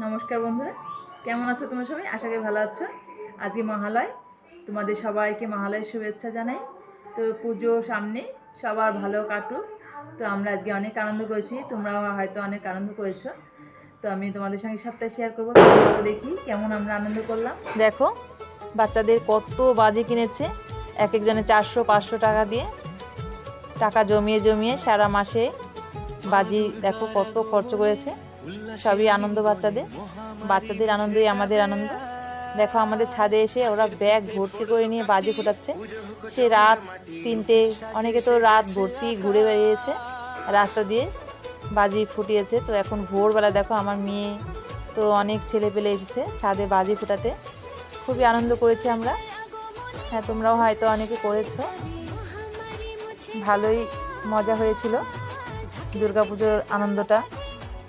নমস্কার বন্ধুরা, কেমন আছো তোমরা সবাই? আশা করি ভালো আছো। আজকে মহালয়, তোমাদের সবাইকে মহালয়ের শুভেচ্ছা জানাই। তো পুজো সামনে, সবার ভালো কাটুক। তো আমরা আজকে অনেক আনন্দ করেছি, তোমরাও হয়তো অনেক আনন্দ করেছো। তো আমি তোমাদের সঙ্গে সবটা শেয়ার করবো, দেখি কেমন আমরা আনন্দ করলাম। দেখো বাচ্চাদের কত বাজি কিনেছে, এক একজনে 400-500 টাকা দিয়ে, টাকা জমিয়ে জমিয়ে সারা মাসে বাজি দেখো কত খরচ করেছে। সবই আনন্দ, বাচ্চাদের আনন্দই আমাদের আনন্দ। দেখো আমাদের ছাদে এসে ওরা ব্যাগ ভর্তি করে নিয়ে বাজি ফোটাচ্ছে। সে রাত 3টে, অনেকে তো রাত ভর্তি ঘুরে বেরিয়েছে রাস্তা দিয়ে, বাজি ফুটিয়েছে। তো এখন ভোরবেলা দেখো আমার মেয়ে তো অনেক ছেলে পেলে এসেছে ছাদে বাজি ফোটাতে। খুবই আনন্দ করেছি আমরা। হ্যাঁ, তোমরাও হয়তো অনেকে করেছো। ভালোই মজা হয়েছিল দুর্গাপুজোর আনন্দটা।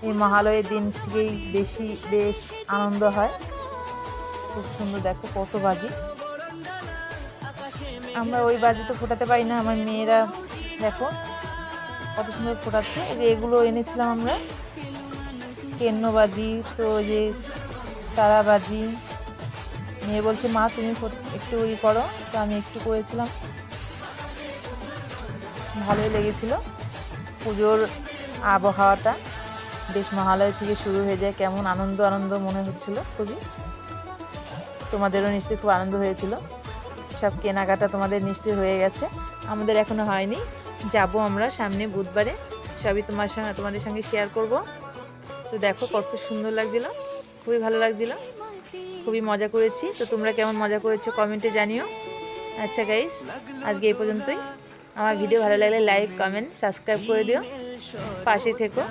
এই মহালয়ের দিন থেকেই বেশ আনন্দ হয়। খুব সুন্দর, দেখো কত বাজি। আমরা ওই বাজি তো ফোটাতে পারি না, আমার মেয়েরা দেখো কত সুন্দর ফোটাচ্ছে। এই যে এগুলো এনেছিলাম আমরা, কেন্ন বাজি, তো ওই যে তারা বাজি। মেয়ে বলছে মা তুমি একটু করো, তো আমি একটু করেছিলাম, ভালোই লেগেছিল। পুজোর আবহাওয়াটা বেশ মহালয় থেকে শুরু হয়ে যায়, কেমন আনন্দ আনন্দ মনে হচ্ছিল খুবই। তোমাদেরও নিশ্চয়ই খুব আনন্দ হয়েছিল। সব কেনাকাটা তোমাদের নিশ্চয়ই হয়ে গেছে, আমাদের এখনো হয়নি। যাব আমরা সামনে বুধবারে, সবই তোমাদের সঙ্গে শেয়ার করব। তো দেখো কত সুন্দর লাগছিল, খুবই ভালো লাগছিল, খুবই মজা করেছি। তো তোমরা কেমন মজা করেছো কমেন্টে জানিও। আচ্ছা গাইস, আজকে এই পর্যন্তই। আমার ভিডিও ভালো লাগলে লাইক, কমেন্ট, সাবস্ক্রাইব করে দিও, পাশে থেকো।